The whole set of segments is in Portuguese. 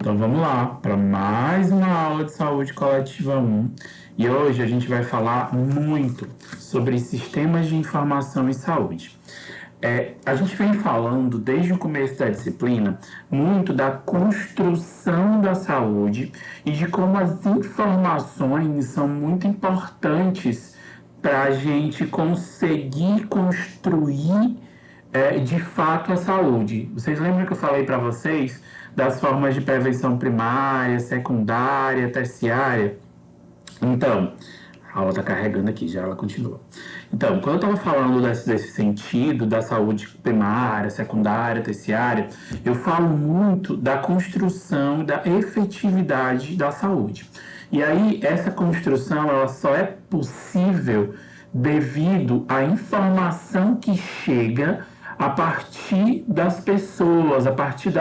Então vamos lá para mais uma aula de saúde coletiva 1. E hoje a gente vai falar muito sobre sistemas de informação em saúde. A gente vem falando desde o começo da disciplina muito da construção da saúde e de como as informações são muito importantes para a gente conseguir construir de fato a saúde. Vocês lembram que eu falei para vocês das formas de prevenção primária, secundária, terciária? Então, a aula está carregando aqui, já ela continua. Então, quando eu estava falando desse sentido da saúde primária, secundária, terciária, eu falo muito da construção, da efetividade da saúde. E aí, essa construção, ela só é possível devido à informação que chega a partir das pessoas, a partir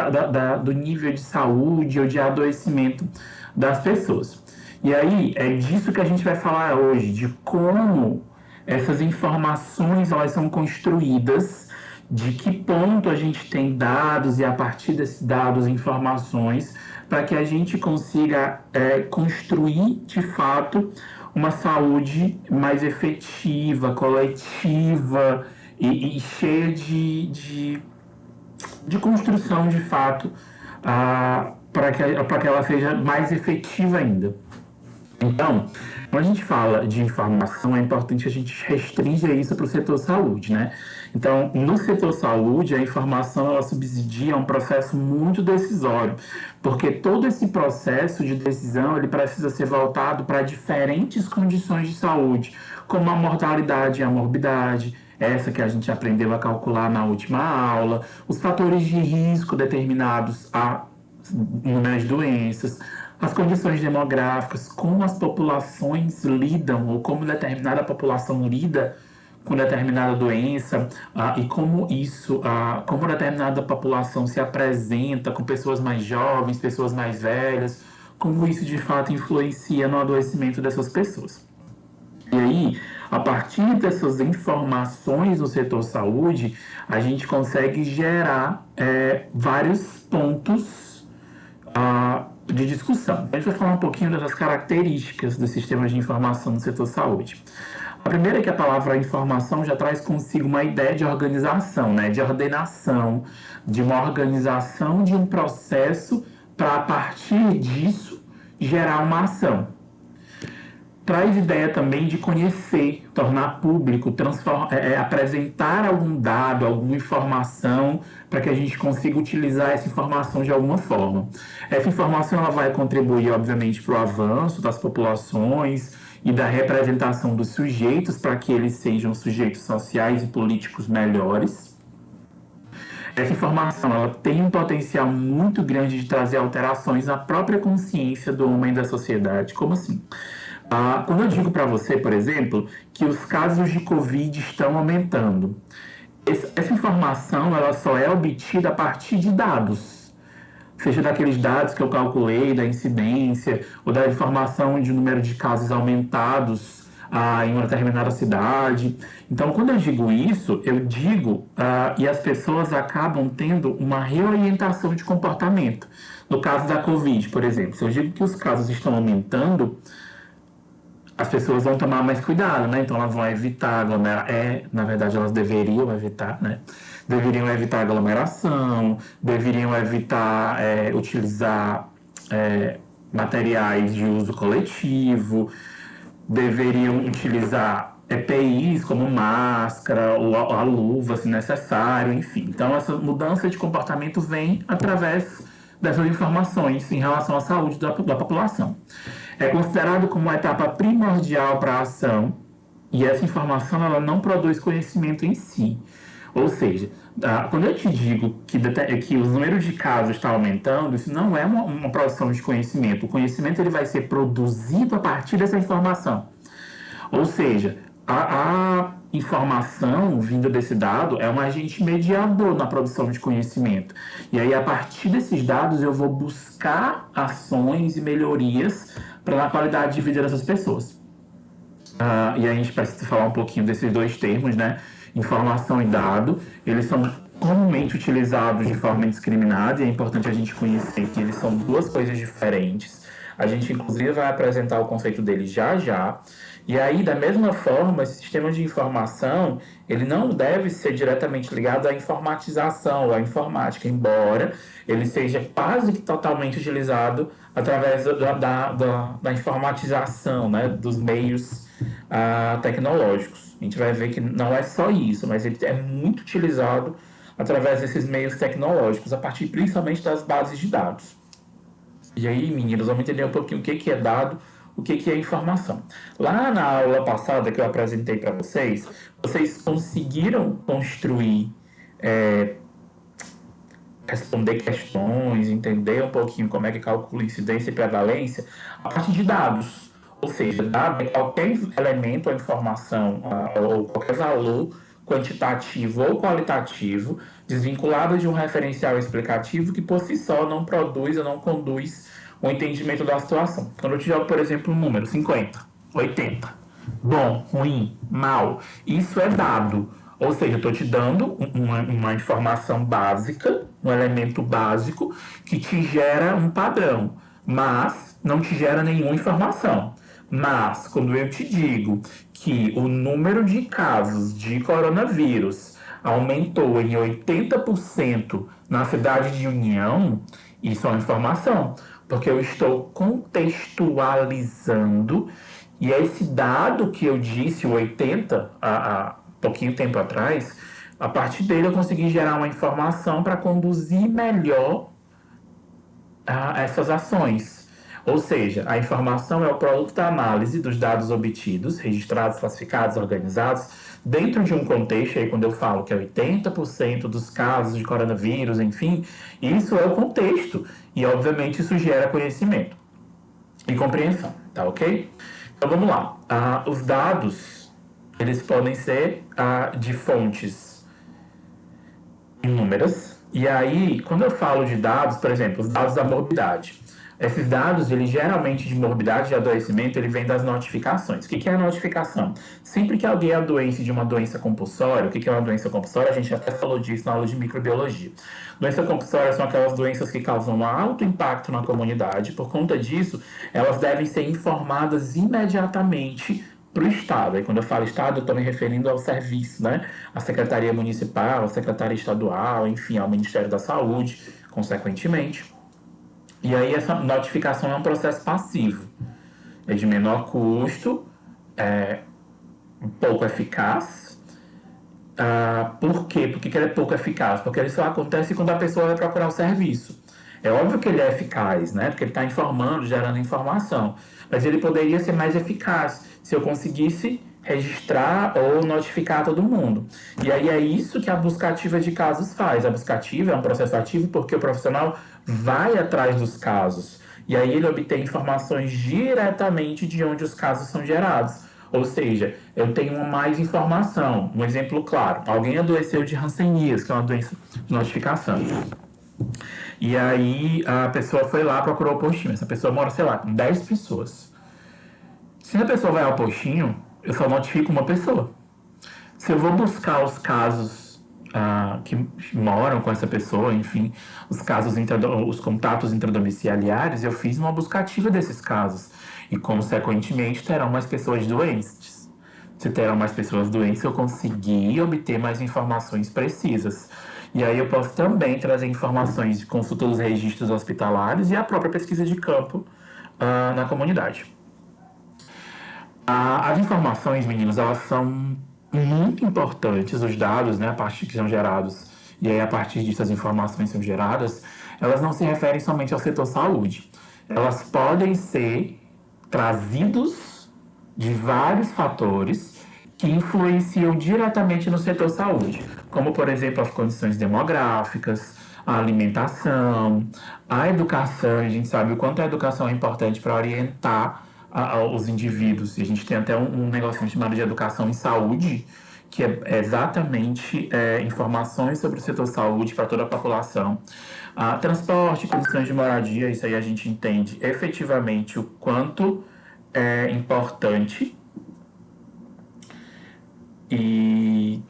do nível de saúde ou de adoecimento das pessoas. E aí, é disso que a gente vai falar hoje, de como essas informações elas são construídas, de que ponto a gente tem dados e a partir desses dados, informações, para que a gente consiga construir, de fato, uma saúde mais efetiva, coletiva e cheia de construção, de fato, para que ela seja mais efetiva ainda. Então, quando a gente fala de informação, é importante a gente restringir isso para o setor saúde, né? Então, no setor saúde, a informação ela subsidia um processo muito decisório, porque todo esse processo de decisão ele precisa ser voltado para diferentes condições de saúde, como a mortalidade e a morbidade, essa que a gente aprendeu a calcular na última aula, os fatores de risco determinados a inúmeras doenças, as condições demográficas, como as populações lidam, ou como determinada população lida com determinada doença, e como como determinada população se apresenta com pessoas mais jovens, pessoas mais velhas, como isso de fato influencia no adoecimento dessas pessoas. E aí, a partir dessas informações do setor saúde, a gente consegue gerar vários pontos de discussão. A gente vai falar um pouquinho das características dos sistemas de informação no setor saúde. A primeira é que a palavra informação já traz consigo uma ideia de organização, né? De ordenação, de uma organização de um processo para, a partir disso, gerar uma ação. Traz ideia também de conhecer, tornar público, apresentar algum dado, alguma informação, para que a gente consiga utilizar essa informação de alguma forma. Essa informação ela vai contribuir, obviamente, para o avanço das populações e da representação dos sujeitos, para que eles sejam sujeitos sociais e políticos melhores. Essa informação ela tem um potencial muito grande de trazer alterações na própria consciência do homem e da sociedade. Como assim? Quando eu digo para você, por exemplo, que os casos de Covid estão aumentando, essa informação ela só é obtida a partir de dados, seja daqueles dados que eu calculei, da incidência, ou da informação de número de casos aumentados em uma determinada cidade. Então, quando eu digo isso, eu digo, e as pessoas acabam tendo uma reorientação de comportamento. No caso da Covid, por exemplo, se eu digo que os casos estão aumentando, as pessoas vão tomar mais cuidado, né? Então elas vão evitar aglomerar. Na verdade, elas deveriam evitar, né? Deveriam evitar aglomeração, deveriam evitar utilizar materiais de uso coletivo, deveriam utilizar EPIs como máscara ou a luva, se necessário, enfim. Então essa mudança de comportamento vem através dessas informações em relação à saúde da população. É considerado como uma etapa primordial para a ação e essa informação ela não produz conhecimento em si. Ou seja, quando eu te digo que os números de casos estão aumentando, isso não é uma produção de conhecimento. O conhecimento ele vai ser produzido a partir dessa informação. Ou seja, a informação vinda desse dado é um agente mediador na produção de conhecimento. E aí, a partir desses dados, eu vou buscar ações e melhorias para a qualidade de vida dessas pessoas. E aí a gente precisa falar um pouquinho desses dois termos, né? Informação e dado. Eles são comumente utilizados de forma indiscriminada, e é importante a gente conhecer que eles são duas coisas diferentes. A gente, inclusive, vai apresentar o conceito deles já já. E aí, da mesma forma, esse sistema de informação, ele não deve ser diretamente ligado à informatização, à informática, embora ele seja quase que totalmente utilizado através da informatização, né, dos meios tecnológicos. A gente vai ver que não é só isso, mas ele é muito utilizado através desses meios tecnológicos, a partir principalmente das bases de dados. E aí, meninos, vamos entender um pouquinho o que é dado, o que é informação. Lá na aula passada que eu apresentei para vocês, vocês conseguiram construir, responder questões, entender um pouquinho como é que calcula incidência e prevalência a partir de dados. Ou seja, dado é qualquer elemento ou informação ou qualquer valor quantitativo ou qualitativo desvinculado de um referencial explicativo que por si só não produz ou não conduz o entendimento da situação. Quando eu te jogo, por exemplo, um número 50, 80, bom, ruim, mal, isso é dado. Ou seja, eu estou te dando uma informação básica, um elemento básico que te gera um padrão, mas não te gera nenhuma informação. Mas, quando eu te digo que o número de casos de coronavírus aumentou em 80% na cidade de União, isso é uma informação, porque eu estou contextualizando e esse dado que eu disse, o 80, há pouquinho tempo atrás, a partir dele eu consegui gerar uma informação para conduzir melhor essas ações. Ou seja, a informação é o produto da análise dos dados obtidos, registrados, classificados, organizados, dentro de um contexto, aí quando eu falo que é 80% dos casos de coronavírus, enfim, isso é o contexto. E, obviamente, isso gera conhecimento e compreensão, tá ok? Então, vamos lá. Os dados, eles podem ser de fontes inúmeras. E aí, quando eu falo de dados, por exemplo, os dados da morbidade. Esses dados, ele geralmente de morbidade, de adoecimento, ele vem das notificações. O que é a notificação? Sempre que alguém adoece de uma doença compulsória, o que é uma doença compulsória? A gente até falou disso na aula de microbiologia. Doença compulsória são aquelas doenças que causam um alto impacto na comunidade. Por conta disso, elas devem ser informadas imediatamente para o Estado. E quando eu falo Estado, eu estou me referindo ao serviço, né? A Secretaria Municipal, a Secretaria Estadual, enfim, ao Ministério da Saúde, consequentemente. E aí essa notificação é um processo passivo, é de menor custo, pouco eficaz. Por quê? Por que ele é pouco eficaz? Porque ele só acontece quando a pessoa vai procurar o serviço. É óbvio que ele é eficaz, né? Porque ele está informando, gerando informação. Mas ele poderia ser mais eficaz se eu conseguisse registrar ou notificar todo mundo. E aí é isso que a busca ativa de casos faz. A busca ativa é um processo ativo porque o profissional vai atrás dos casos. E aí ele obtém informações diretamente de onde os casos são gerados. Ou seja, eu tenho mais informação. Um exemplo claro: alguém adoeceu de Hanseníase, que é uma doença de notificação. E aí a pessoa foi lá, procurou o postinho. Essa pessoa mora, sei lá, com 10 pessoas. Se a pessoa vai ao postinho, eu só notifico uma pessoa. Se eu vou buscar os casos que moram com essa pessoa, enfim, os contatos intradomiciliares, eu fiz uma busca ativa desses casos. E, consequentemente, terão mais pessoas doentes. Se terão mais pessoas doentes, eu consegui obter mais informações precisas. E aí eu posso também trazer informações de consulta dos registros hospitalares e a própria pesquisa de campo na comunidade. As informações, meninos, elas são muito importantes, os dados, né, a partir que são gerados, e aí a partir disso as informações são geradas, elas não se referem somente ao setor saúde. Elas podem ser trazidos de vários fatores que influenciam diretamente no setor saúde, como, por exemplo, as condições demográficas, a alimentação, a educação. A gente sabe o quanto a educação é importante para orientar os indivíduos. E a gente tem até um negocinho chamado de educação em saúde, que é exatamente informações sobre o setor saúde para toda a população. Transporte, condições de moradia, isso aí a gente entende efetivamente o quanto é importante. E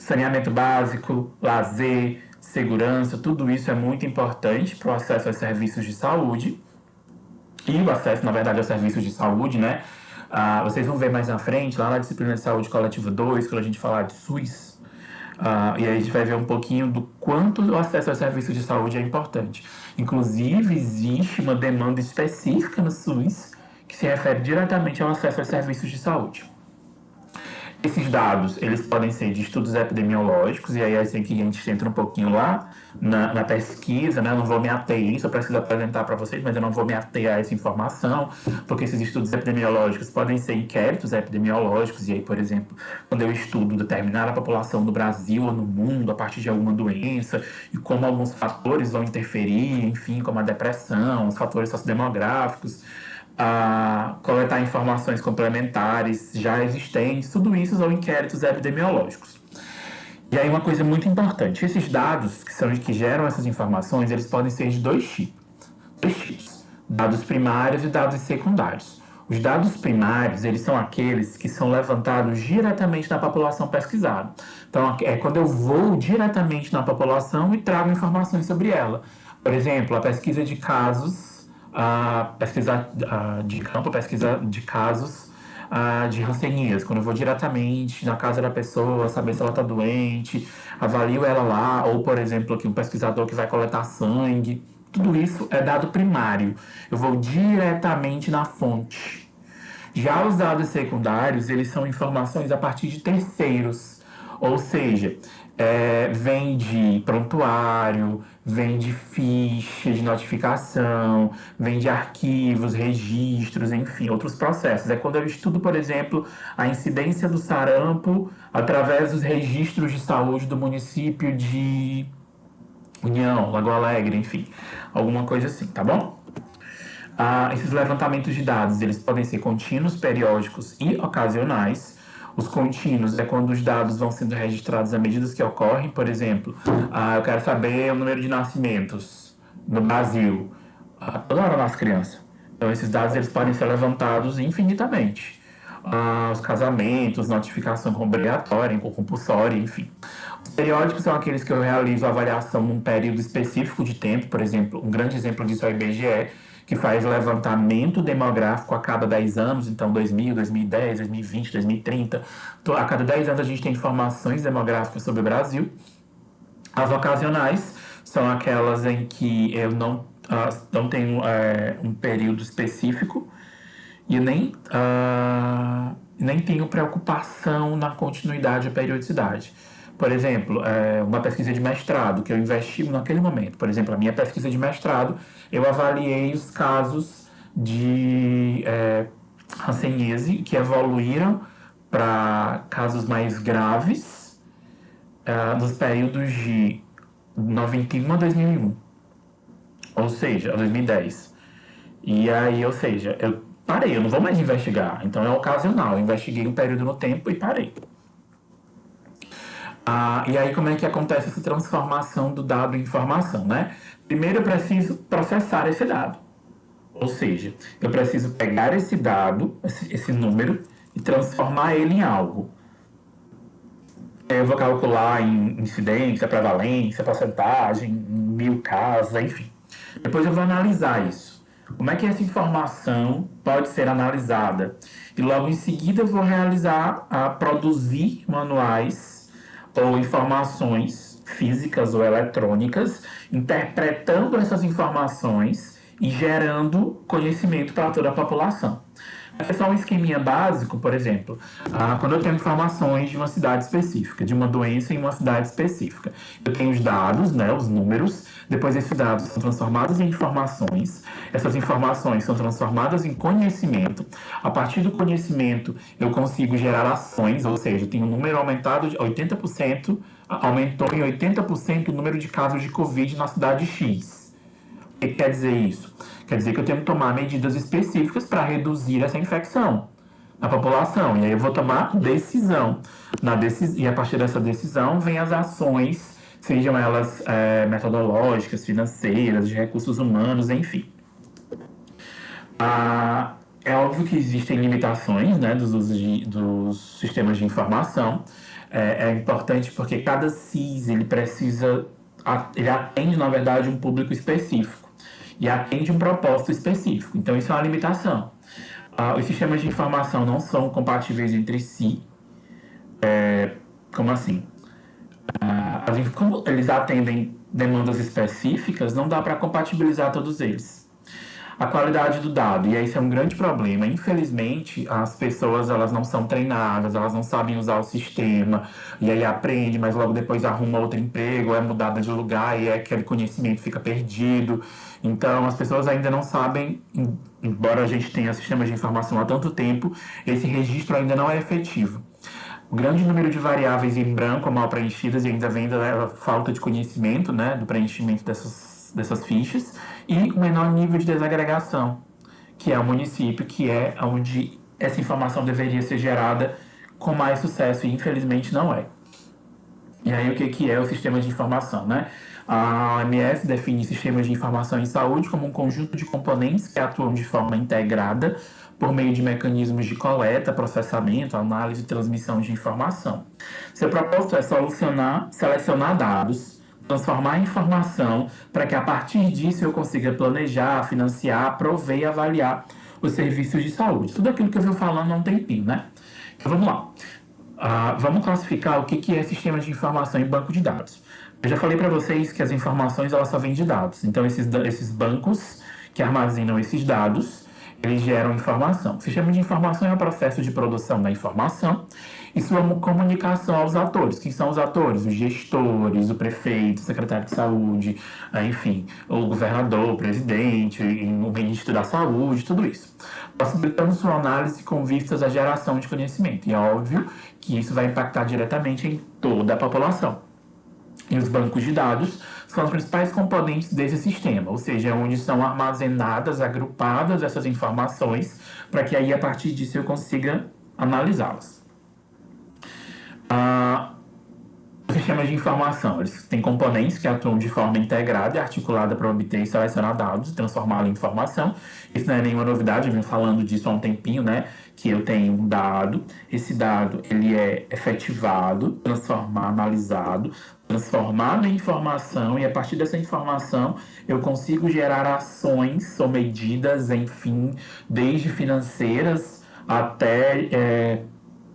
Saneamento básico, lazer, segurança, tudo isso é muito importante para o acesso aos serviços de saúde e o acesso, na verdade, aos serviços de saúde, né? Vocês vão ver mais na frente, lá na disciplina de saúde coletiva 2, quando a gente falar de SUS, e aí a gente vai ver um pouquinho do quanto o acesso aos serviços de saúde é importante. Inclusive, existe uma demanda específica no SUS que se refere diretamente ao acesso aos serviços de saúde. Esses dados, eles podem ser de estudos epidemiológicos, e aí assim que a gente entra um pouquinho lá na pesquisa, né? Eu não vou me ater a isso, eu preciso apresentar para vocês, mas eu não vou me ater a essa informação, porque esses estudos epidemiológicos podem ser inquéritos epidemiológicos, e aí, por exemplo, quando eu estudo determinada população no Brasil ou no mundo a partir de alguma doença, e como alguns fatores vão interferir, enfim, como a depressão, os fatores sociodemográficos, coletar informações complementares já existentes, tudo isso são inquéritos epidemiológicos. E aí uma coisa muito importante, esses dados que geram essas informações, eles podem ser de dois tipos, dados primários e dados secundários. Os dados primários, eles são aqueles que são levantados diretamente da população pesquisada. Então, é quando eu vou diretamente na população e trago informações sobre ela. Por exemplo, a pesquisa de casos, pesquisa de campo, pesquisa de casos de hanseníase, quando eu vou diretamente na casa da pessoa, saber se ela está doente, avalio ela lá, ou, por exemplo, aqui um pesquisador que vai coletar sangue, tudo isso é dado primário. Eu vou diretamente na fonte. Já os dados secundários, eles são informações a partir de terceiros, ou seja, vem de prontuário, vem de ficha de notificação, vem de arquivos, registros, enfim, outros processos. É quando eu estudo, por exemplo, a incidência do sarampo através dos registros de saúde do município de União, Lagoa Alegre, enfim, alguma coisa assim, tá bom? Esses levantamentos de dados, eles podem ser contínuos, periódicos e ocasionais. Os contínuos é quando os dados vão sendo registrados à medida que ocorrem. Por exemplo, eu quero saber o número de nascimentos no Brasil. Toda hora nasce criança. Então, esses dados eles podem ser levantados infinitamente. Os casamentos, notificação obrigatória ou compulsória, enfim. Os periódicos são aqueles que eu realizo a avaliação num período específico de tempo. Por exemplo, um grande exemplo disso é o IBGE, que faz levantamento demográfico a cada 10 anos, então 2000, 2010, 2020, 2030. A cada 10 anos a gente tem informações demográficas sobre o Brasil. As ocasionais são aquelas em que eu não tenho um período específico e nem tenho preocupação na continuidade e periodicidade. Por exemplo, uma pesquisa de mestrado que eu investigo naquele momento. Por exemplo, a minha pesquisa de mestrado, eu avaliei os casos de hanseníase que evoluíram para casos mais graves nos períodos de 91 a 2001, ou seja, 2010. E aí, ou seja, eu parei, eu não vou mais investigar, então é ocasional. Eu investiguei um período no tempo e parei. E aí, como é que acontece essa transformação do dado em informação, né? Primeiro, eu preciso processar esse dado. Ou seja, eu preciso pegar esse dado, esse número, e transformar ele em algo. Eu vou calcular em incidência, prevalência, porcentagem, em 1000 casos, enfim. Depois eu vou analisar isso. Como é que essa informação pode ser analisada? E logo em seguida eu vou produzir manuais ou informações físicas ou eletrônicas, interpretando essas informações e gerando conhecimento para toda a população. É só um esqueminha básico, por exemplo, quando eu tenho informações de uma cidade específica, de uma doença em uma cidade específica. Eu tenho os dados, né, os números, depois esses dados são transformados em informações, essas informações são transformadas em conhecimento. A partir do conhecimento, eu consigo gerar ações, ou seja, eu tenho um número aumentado de 80%, aumentou em 80% o número de casos de Covid na cidade X. O que quer dizer isso? Quer dizer que eu tenho que tomar medidas específicas para reduzir essa infecção na população. E aí eu vou tomar decisão. E a partir dessa decisão vem as ações, sejam elas metodológicas, financeiras, de recursos humanos, enfim. É óbvio que existem limitações, né, dos sistemas de informação. é importante porque cada CIS, ele atende, na verdade, um público específico e atende um propósito específico. Então, isso é uma limitação. Os sistemas de informação não são compatíveis entre si. Como assim? Como eles atendem demandas específicas, não dá para compatibilizar todos eles. A qualidade do dado, e esse é um grande problema. Infelizmente, as pessoas elas não são treinadas, elas não sabem usar o sistema, e aí aprende, mas logo depois arruma outro emprego, ou é mudada de lugar, e aquele conhecimento fica perdido. Então, as pessoas ainda não sabem, embora a gente tenha sistemas de informação há tanto tempo, esse registro ainda não é efetivo. O grande número de variáveis em branco mal preenchidas e ainda vem da falta de conhecimento, né, do preenchimento dessas fichas, e o menor nível de desagregação, que é o município, que é onde essa informação deveria ser gerada com mais sucesso, e infelizmente não é. E aí o que é o sistema de informação, né? A OMS define sistemas de informação em saúde como um conjunto de componentes que atuam de forma integrada por meio de mecanismos de coleta, processamento, análise e transmissão de informação. Seu propósito é selecionar dados, transformar em informação para que a partir disso eu consiga planejar, financiar, prover e avaliar os serviços de saúde. Tudo aquilo que eu venho falando há um tempinho, né? Então vamos lá. Vamos classificar o que é sistema de informação em banco de dados. Eu já falei para vocês que as informações elas só vêm de dados. Então, esses bancos que armazenam esses dados, eles geram informação. O sistema de informação é o processo de produção da informação e sua comunicação aos atores. Quem são os atores? Os gestores, o prefeito, o secretário de saúde, enfim, o governador, o presidente, o ministro da saúde, tudo isso. Possibilitando sua análise com vistas à geração de conhecimento. E é óbvio que isso vai impactar diretamente em toda a população. E os bancos de dados são os principais componentes desse sistema, ou seja, é onde são armazenadas, agrupadas essas informações, para que aí, a partir disso, eu consiga analisá-las. Os sistemas de informação, eles têm componentes que atuam de forma integrada e articulada para obter e selecionar dados e transformá-los em informação. Isso não é nenhuma novidade, eu venho falando disso há um tempinho, né? Que eu tenho um dado, esse dado ele é efetivado, analisado, transformado em informação e a partir dessa informação eu consigo gerar ações ou medidas, enfim, desde financeiras até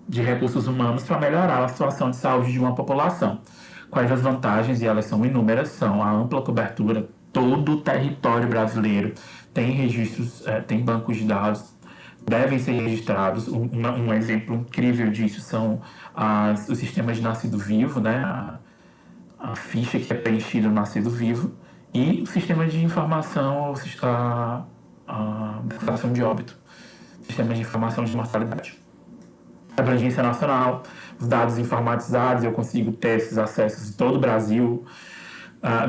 de recursos humanos para melhorar a situação de saúde de uma população. Quais as vantagens? E elas são inúmeras, são a ampla cobertura, todo o território brasileiro tem registros, tem bancos de dados, devem ser registrados. Um exemplo incrível disso são os sistemas de nascido vivo, né? A ficha que é preenchida no nascido vivo e o sistema de informação, a declaração de óbito, sistema de informação de mortalidade. Abrangência nacional, os dados informatizados, eu consigo ter esses acessos em todo o Brasil,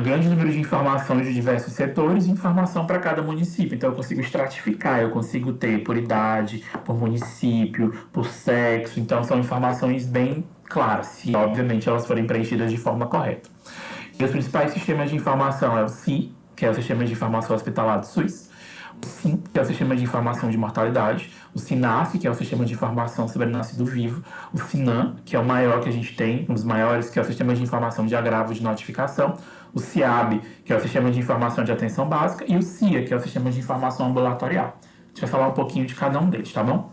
grande número de informações de diversos setores e informação para cada município. Então, eu consigo estratificar, eu consigo ter por idade, por município, por sexo. Então, são informações bem claras, se obviamente elas forem preenchidas de forma correta. E os principais sistemas de informação é o SI, que é o Sistema de Informação Hospitalar do SUS, o SIM, que é o Sistema de Informação de Mortalidade, o SINASC, que é o Sistema de Informação sobre Nascido Vivo, o SINAM, que é o maior que a gente tem, um dos maiores, que é o Sistema de Informação de Agravo de Notificação, o SIAB, que é o Sistema de Informação de Atenção Básica, e o CIA, que é o Sistema de Informação Ambulatorial. A gente vai falar um pouquinho de cada um deles, tá bom?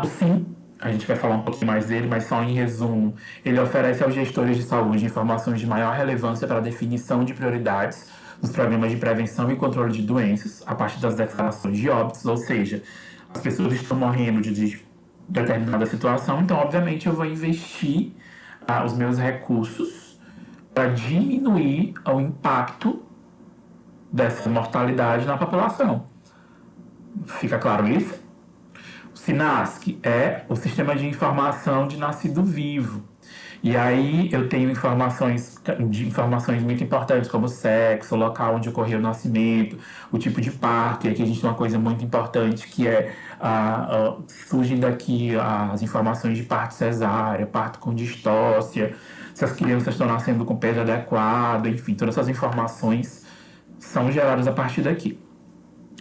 O SIM, a gente vai falar um pouquinho mais dele, mas só em resumo, ele oferece aos gestores de saúde informações de maior relevância para a definição de prioridades dos programas de prevenção e controle de doenças, a partir das declarações de óbitos, ou seja, as pessoas estão morrendo de determinada situação, então, obviamente, eu vou investir os meus recursos para diminuir o impacto dessa mortalidade na população. Fica claro isso? O SINASC é o Sistema de Informação de Nascido Vivo. E aí eu tenho informações muito importantes, como o sexo, o local onde ocorreu o nascimento, o tipo de parto. E aqui a gente tem uma coisa muito importante que é surgem daqui as informações de parto cesárea, parto com distócia, se as crianças estão nascendo com peso adequado, enfim, todas essas informações são geradas a partir daqui.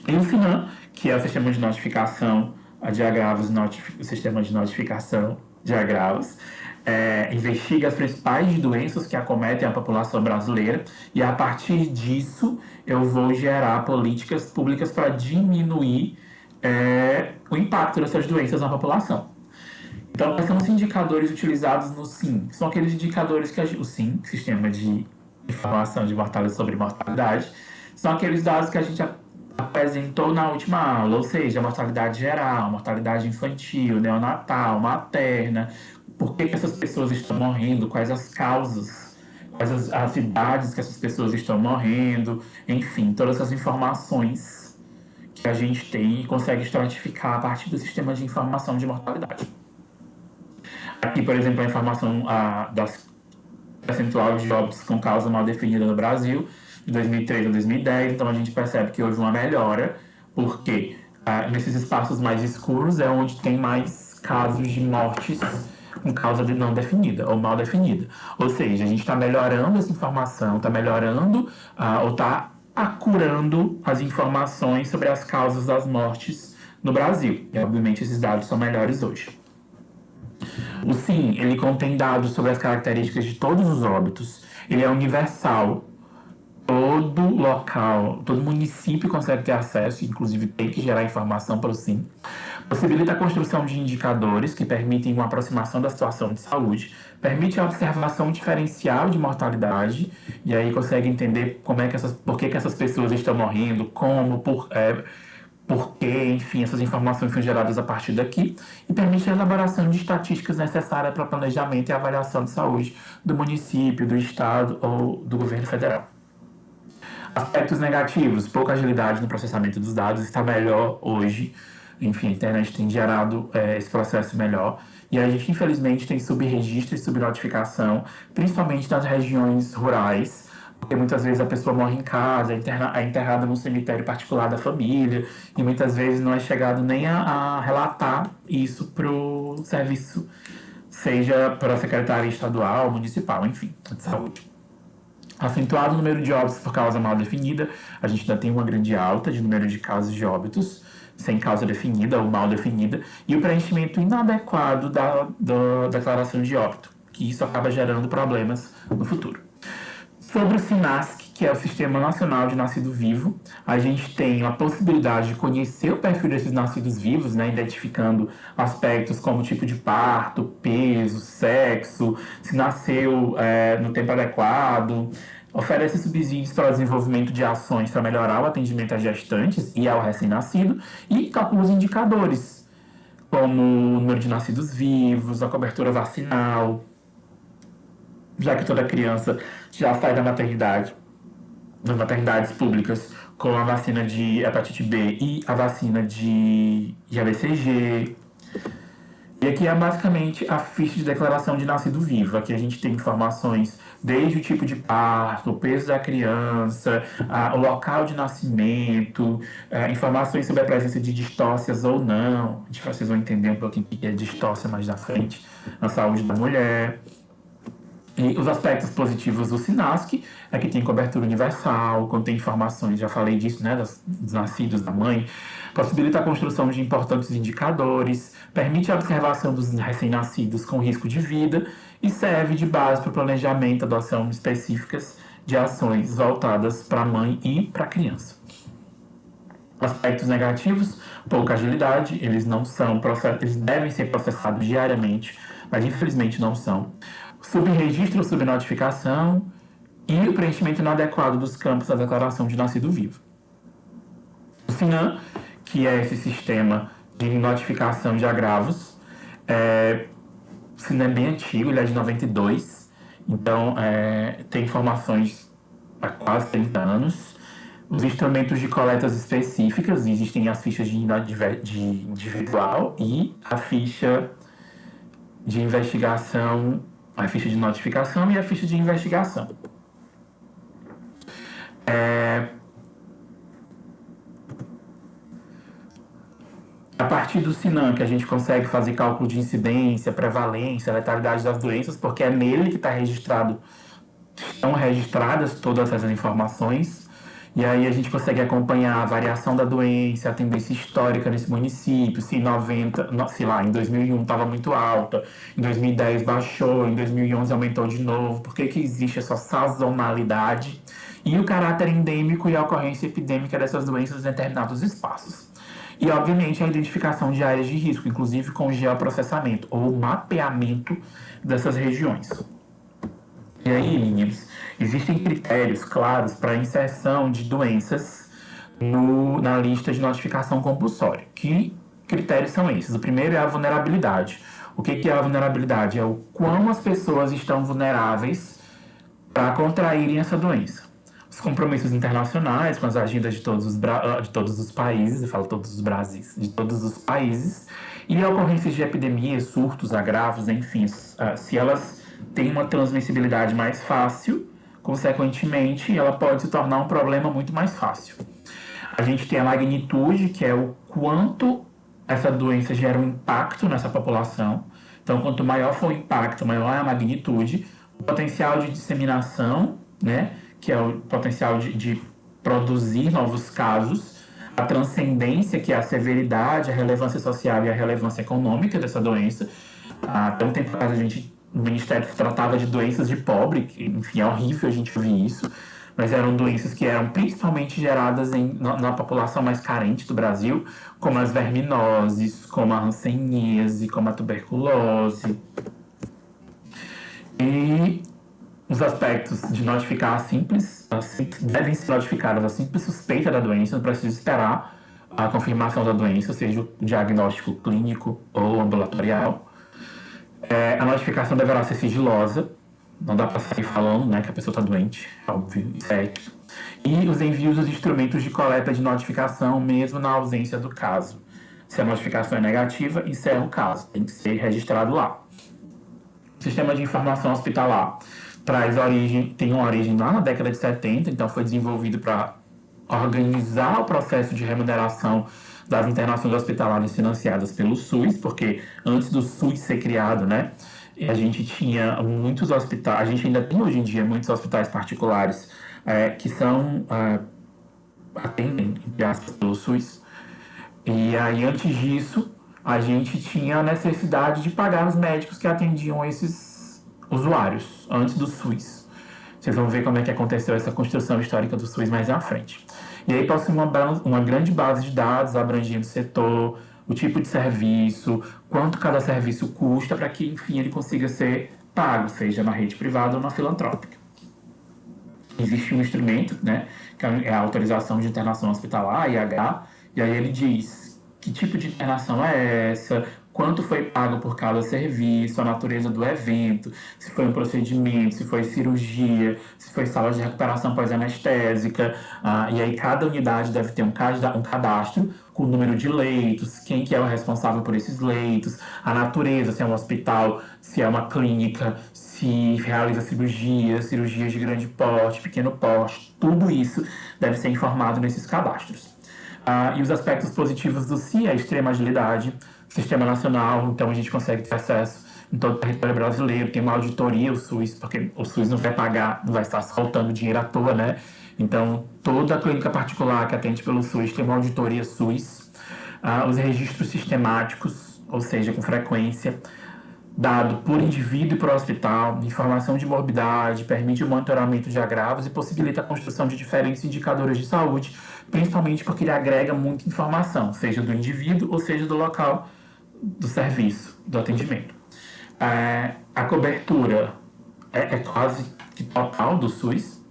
E o FINAM, que é o sistema de notificação de agravos, o sistema de notificação de agravos, investiga as principais doenças que acometem a população brasileira e, a partir disso, eu vou gerar políticas públicas para diminuir o impacto dessas doenças na população. Então, quais são os indicadores utilizados no SIM? São aqueles indicadores que o SIM, Sistema de Informação de Mortalidade sobre Mortalidade, são aqueles dados que a gente apresentou na última aula, ou seja, a mortalidade geral, mortalidade infantil, neonatal, materna, por que essas pessoas estão morrendo, quais as causas, quais as idades que essas pessoas estão morrendo, enfim, todas essas informações que a gente tem e consegue estratificar a partir do sistema de informação de mortalidade. Aqui, por exemplo, a informação das percentual de óbitos com causa mal definida no Brasil, de 2003 a 2010, então a gente percebe que houve uma melhora, porque nesses espaços mais escuros é onde tem mais casos de mortes com causa não definida ou mal definida. Ou seja, a gente está melhorando essa informação, está melhorando ou está acurando as informações sobre as causas das mortes no Brasil. E, obviamente, esses dados são melhores hoje. O SIM, ele contém dados sobre as características de todos os óbitos. Ele é universal. Todo local, todo município consegue ter acesso, inclusive tem que gerar informação para o SIM. Possibilita a construção de indicadores que permitem uma aproximação da situação de saúde, permite a observação diferencial de mortalidade, e aí consegue entender por que essas pessoas estão morrendo, como, por que, enfim, essas informações são geradas a partir daqui, e permite a elaboração de estatísticas necessárias para planejamento e avaliação de saúde do município, do estado ou do governo federal. Aspectos negativos: pouca agilidade no processamento dos dados, está melhor hoje. Enfim, a internet tem gerado esse processo melhor. E a gente, infelizmente, tem subregistro e subnotificação, principalmente nas regiões rurais, porque muitas vezes a pessoa morre em casa, é enterrada no cemitério particular da família, e muitas vezes não é chegado nem a relatar isso para o serviço, seja para a Secretaria Estadual, Municipal, enfim, de saúde. Acentuado o número de óbitos por causa mal definida, a gente ainda tem uma grande alta de número de casos de óbitos sem causa definida ou mal definida, e o preenchimento inadequado da declaração de óbito, que isso acaba gerando problemas no futuro. Sobre o SINASC, que é o Sistema Nacional de Nascido Vivo, a gente tem a possibilidade de conhecer o perfil desses nascidos vivos, né, identificando aspectos como tipo de parto, peso, sexo, se nasceu no tempo adequado, oferece subsídios para o desenvolvimento de ações para melhorar o atendimento às gestantes e ao recém-nascido, e calcula os indicadores, como o número de nascidos vivos, a cobertura vacinal, já que toda criança já sai da maternidade, das maternidades públicas, com a vacina de hepatite B e a vacina de ABCG. E aqui é basicamente a ficha de declaração de nascido vivo. Aqui a gente tem informações desde o tipo de parto, o peso da criança, o local de nascimento, informações sobre a presença de distócias ou não. Vocês vão entender um pouquinho o que é distócia mais na frente, na saúde da mulher. E os aspectos positivos do SINASC é que tem cobertura universal, contém informações, já falei disso, né, dos nascidos da mãe, possibilita a construção de importantes indicadores, permite a observação dos recém-nascidos com risco de vida e serve de base para o planejamento e adoção específicas de ações voltadas para a mãe e para a criança. Aspectos negativos: pouca agilidade, eles devem ser processados diariamente, mas infelizmente não são. Subregistro ou subnotificação e o preenchimento inadequado dos campos da declaração de nascido vivo. O SINAM, que é esse sistema de notificação de agravos, o SINAM é bem antigo, ele é de 92, então tem informações há quase 30 anos. Os instrumentos de coletas específicas, existem as fichas de individual e a ficha de investigação, a ficha de notificação e a ficha de investigação. A partir do SINAM que a gente consegue fazer cálculo de incidência, prevalência, letalidade das doenças, porque é nele que estão registradas todas essas informações. E aí a gente consegue acompanhar a variação da doença, a tendência histórica nesse município, se em 90, sei lá, em 2001 estava muito alta, em 2010 baixou, em 2011 aumentou de novo, por que que existe essa sazonalidade e o caráter endêmico e a ocorrência epidêmica dessas doenças em determinados espaços. E, obviamente, a identificação de áreas de risco, inclusive com geoprocessamento ou mapeamento dessas regiões. E aí, meninos, existem critérios claros para a inserção de doenças na lista de notificação compulsória. Que critérios são esses? O primeiro é a vulnerabilidade. O que é a vulnerabilidade? É o quão as pessoas estão vulneráveis para contraírem essa doença. Os compromissos internacionais com as agendas de todos os países, eu falo todos os Brasis, de todos os países, e ocorrências de epidemias, surtos, agravos, enfim, se elas têm uma transmissibilidade mais fácil, consequentemente, ela pode se tornar um problema muito mais fácil. A gente tem a magnitude, que é o quanto essa doença gera um impacto nessa população. Então, quanto maior for o impacto, maior é a magnitude. O potencial de disseminação, né, que é o potencial de produzir novos casos. A transcendência, que é a severidade, a relevância social e a relevância econômica dessa doença. Até um tempo atrás, o Ministério tratava de doenças de pobre, que, enfim, é horrível a gente ouvir isso, mas eram doenças que eram principalmente geradas na população mais carente do Brasil, como as verminoses, como a hanseníase, como a tuberculose. E os aspectos de notificar devem ser notificados a simples suspeita da doença, não precisa esperar a confirmação da doença, seja o diagnóstico clínico ou ambulatorial. A notificação deverá ser sigilosa, não dá para sair falando, né, que a pessoa está doente, óbvio, isso é ético. E os envios dos instrumentos de coleta de notificação, mesmo na ausência do caso. Se a notificação é negativa, encerra o caso, tem que ser registrado lá. O sistema de informação hospitalar tem uma origem lá na década de 70, então foi desenvolvido para organizar o processo de remuneração das internações hospitalares financiadas pelo SUS, porque antes do SUS ser criado, né, a gente tinha muitos hospitais, a gente ainda tem hoje em dia muitos hospitais particulares que atendem, entre aspas, pelo SUS. E aí, antes disso, a gente tinha a necessidade de pagar os médicos que atendiam esses usuários, antes do SUS. Vocês vão ver como é que aconteceu essa construção histórica do SUS mais à frente. E aí possui uma grande base de dados abrangendo o setor, o tipo de serviço, quanto cada serviço custa, para que, enfim, ele consiga ser pago, seja na rede privada ou na filantrópica. Existe um instrumento, né, que é a autorização de internação hospitalar, IH, e aí ele diz que tipo de internação é essa, quanto foi pago por cada serviço, a natureza do evento, se foi um procedimento, se foi cirurgia, se foi sala de recuperação pós-anestésica, e aí cada unidade deve ter um cadastro com o número de leitos, quem que é o responsável por esses leitos, a natureza, se é um hospital, se é uma clínica, se realiza cirurgias de grande porte, pequeno porte, tudo isso deve ser informado nesses cadastros. E os aspectos positivos do SI é a extrema agilidade, sistema nacional, então a gente consegue ter acesso em todo o território brasileiro, tem uma auditoria, o SUS, porque o SUS não vai pagar, não vai estar soltando dinheiro à toa, né? Então, toda a clínica particular que atende pelo SUS tem uma auditoria SUS, os registros sistemáticos, ou seja, com frequência, dado por indivíduo e por hospital, informação de morbidade, permite o monitoramento de agravos e possibilita a construção de diferentes indicadores de saúde, principalmente porque ele agrega muita informação, seja do indivíduo ou seja do local do serviço, do atendimento. A cobertura é quase que total do SUS.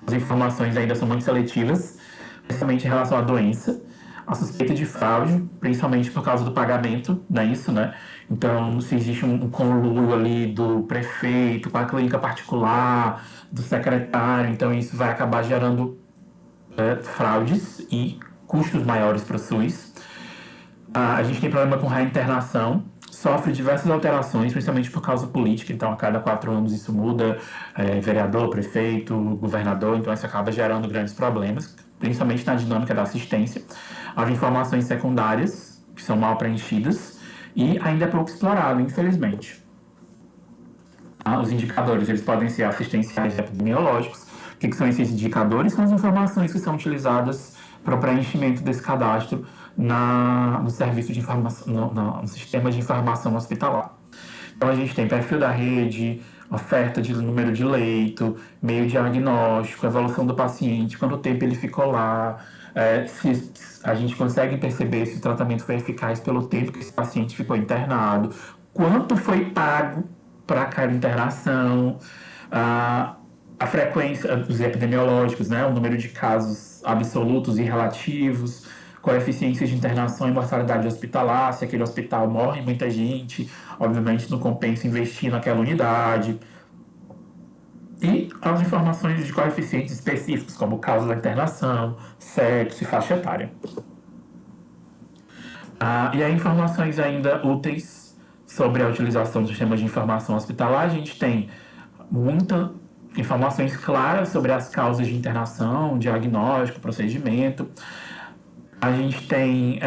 As informações ainda são muito seletivas, principalmente em relação à doença, a suspeita de fraude, principalmente por causa do pagamento, não é isso, né? Então, se existe um conluio ali do prefeito com a clínica particular, do secretário, então isso vai acabar gerando fraudes e custos maiores para o SUS. A gente tem problema com reinternação, sofre diversas alterações, principalmente por causa política, então a cada 4 anos isso muda, vereador, prefeito, governador, então isso acaba gerando grandes problemas, principalmente na dinâmica da assistência. As informações secundárias, que são mal preenchidas, e ainda é pouco explorado, infelizmente. Os indicadores, eles podem ser assistenciais e epidemiológicos, O que são esses indicadores? São as informações que são utilizadas para o preenchimento desse cadastro no serviço de informação, no sistema de informação hospitalar. Então, a gente tem perfil da rede, oferta de número de leito, meio diagnóstico, evolução do paciente, quanto tempo ele ficou lá, se a gente consegue perceber se o tratamento foi eficaz pelo tempo que esse paciente ficou internado, quanto foi pago para cada internação, a frequência dos epidemiológicos, né, o número de casos absolutos e relativos, coeficiência de internação e mortalidade hospitalar, se aquele hospital morre muita gente, obviamente não compensa investir naquela unidade. E as informações de coeficientes específicos, como causa da internação, sexo e faixa etária. E aí, informações ainda úteis sobre a utilização do sistema de informação hospitalar. A gente tem muitas informações claras sobre as causas de internação, diagnóstico, procedimento. A gente tem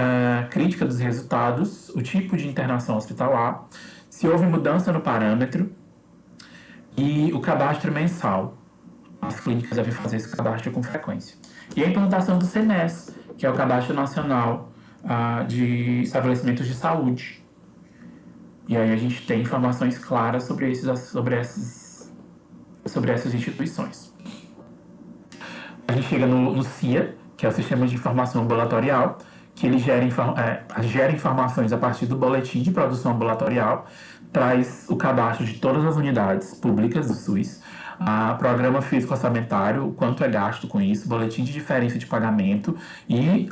crítica dos resultados, o tipo de internação hospitalar, se houve mudança no parâmetro e o cadastro mensal. As clínicas devem fazer esse cadastro com frequência. E a implantação do CNES, que é o Cadastro Nacional de Estabelecimentos de Saúde. E aí a gente tem informações claras sobre essas instituições. A gente chega no CIA, que é o Sistema de Informação Ambulatorial, que ele gera informações a partir do boletim de produção ambulatorial, traz o cadastro de todas as unidades públicas do SUS, programa físico orçamentário, o quanto é gasto com isso, boletim de diferença de pagamento e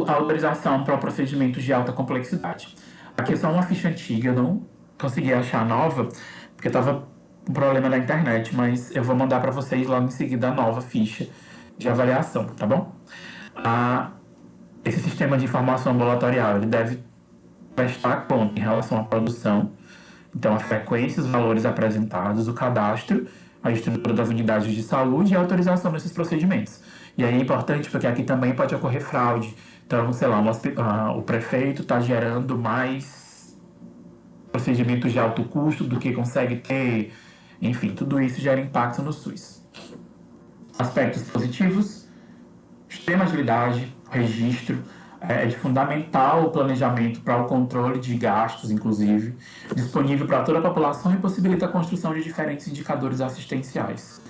a autorização para procedimentos de alta complexidade. Aqui é só uma ficha antiga, eu não consegui achar nova, porque estava um problema na internet, mas eu vou mandar para vocês logo em seguida a nova ficha de avaliação, tá bom? Esse sistema de informação ambulatorial, ele deve prestar conta em relação à produção, então a frequência, os valores apresentados, o cadastro, a estrutura das unidades de saúde e a autorização desses procedimentos. E aí é importante porque aqui também pode ocorrer fraude. Então, sei lá, o prefeito está gerando mais procedimentos de alto custo do que consegue ter. Enfim, tudo isso gera impacto no SUS. Aspectos positivos: extrema agilidade, registro, é de fundamental planejamento para o controle de gastos, inclusive, disponível para toda a população e possibilita a construção de diferentes indicadores assistenciais.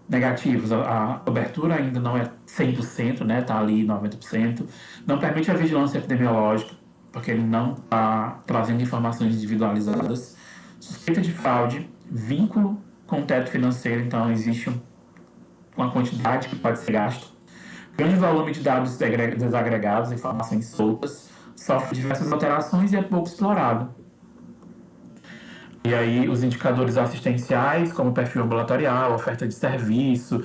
Negativos: a cobertura ainda não é 100%, né? Está ali 90%. Não permite a vigilância epidemiológica, porque ele não está trazendo informações individualizadas. Suspeita de fraude, vínculo com o teto financeiro, então existe uma quantidade que pode ser gasta. Grande volume de dados desagregados, informações soltas, sofre diversas alterações e é pouco explorado. E aí os indicadores assistenciais, como perfil ambulatorial, oferta de serviço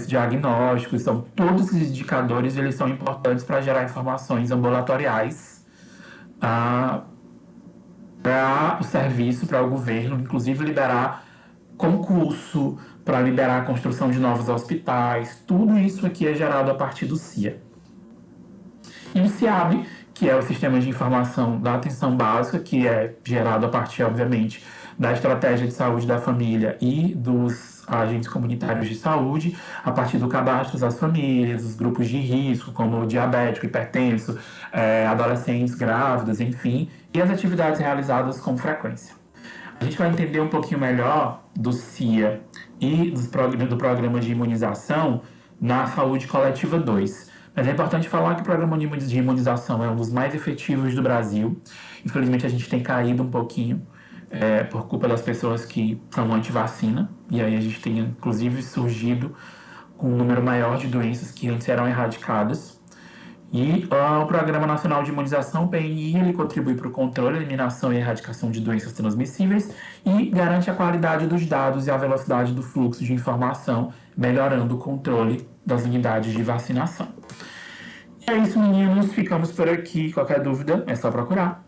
diagnóstico, são todos esses indicadores, eles são importantes para gerar informações ambulatoriais para o serviço, para o governo, inclusive liberar concurso, para liberar a construção de novos hospitais. Tudo isso aqui é gerado a partir do CIA. E o CIAB, que é o Sistema de Informação da Atenção Básica, que é gerado a partir, obviamente, da Estratégia de Saúde da Família e dos agentes comunitários de saúde, a partir do cadastro das famílias, os grupos de risco, como diabético, hipertenso, adolescentes grávidas, enfim, e as atividades realizadas com frequência. A gente vai entender um pouquinho melhor do CIA e do programa de imunização na Saúde Coletiva 2. Mas é importante falar que o programa de imunização é um dos mais efetivos do Brasil. Infelizmente, a gente tem caído um pouquinho por culpa das pessoas que são anti-vacina. E aí a gente tem, inclusive, surgido com um número maior de doenças que antes eram erradicadas. E o Programa Nacional de Imunização, o PNI, ele contribui para o controle, eliminação e erradicação de doenças transmissíveis e garante a qualidade dos dados e a velocidade do fluxo de informação, melhorando o controle das unidades de vacinação. E é isso, meninos. Ficamos por aqui. Qualquer dúvida, é só procurar.